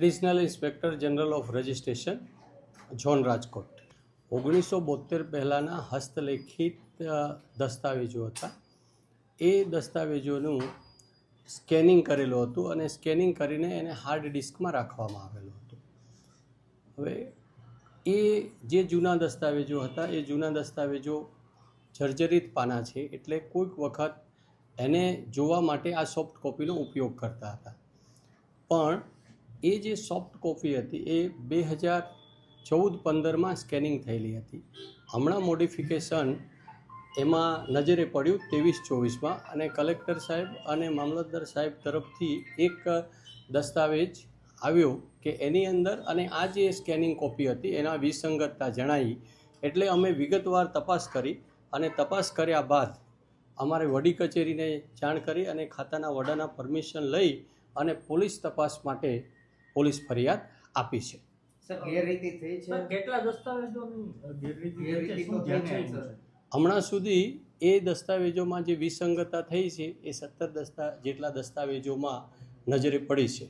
Additional inspector general of registration zone Rajkot 1972 પહેલાંના હસ્તલેખિત દસ્તાવેજો હતા. એ દસ્તાવેજોનું સ્કેનિંગ કરેલું હતું અને સ્કેનિંગ કરીને એને હાર્ડ ડિસ્કમાં રાખવામાં આવેલું હતું. હવે એ જે જૂના દસ્તાવેજો હતા એ જૂના દસ્તાવેજો જર્જરિત પાના છે, એટલે કોઈક વખત એને જોવા માટે આ સોફ્ટ કોપીનો ઉપયોગ કરતા હતા. પણ એ જે સોફ્ટ કોપી હતી એ 2014-15માં સ્કેનિંગ થયેલી હતી. હમણાં મોડિફિકેશન એમાં નજરે પડ્યું 23-24માં, અને કલેક્ટર સાહેબ અને મામલતદાર સાહેબ તરફથી એક દસ્તાવેજ આવ્યો કે એની અંદર અને આ જે સ્કેનિંગ કોપી હતી એના વિસંગતતા જણાવી. એટલે અમે વિગતવાર તપાસ કરી અને તપાસ કર્યા બાદ અમારે વડી કચેરીને જાણ કરી અને ખાતાના વડાના પરમિશન લઈ અને પોલીસ તપાસ માટે પોલીસ ફરિયાદ આપી છે. સર, ગેરરીતિ થઈ છે. કેટલા દસ્તાવેજોની ગેરરીતિ શું ધ્યાને આવી છે? હમણાં સુધી એ દસ્તાવેજોમાં જે વિસંગતતા થઈ છે એ 17 જેટલા દસ્તાવેજોમાં નજરે પડી છે.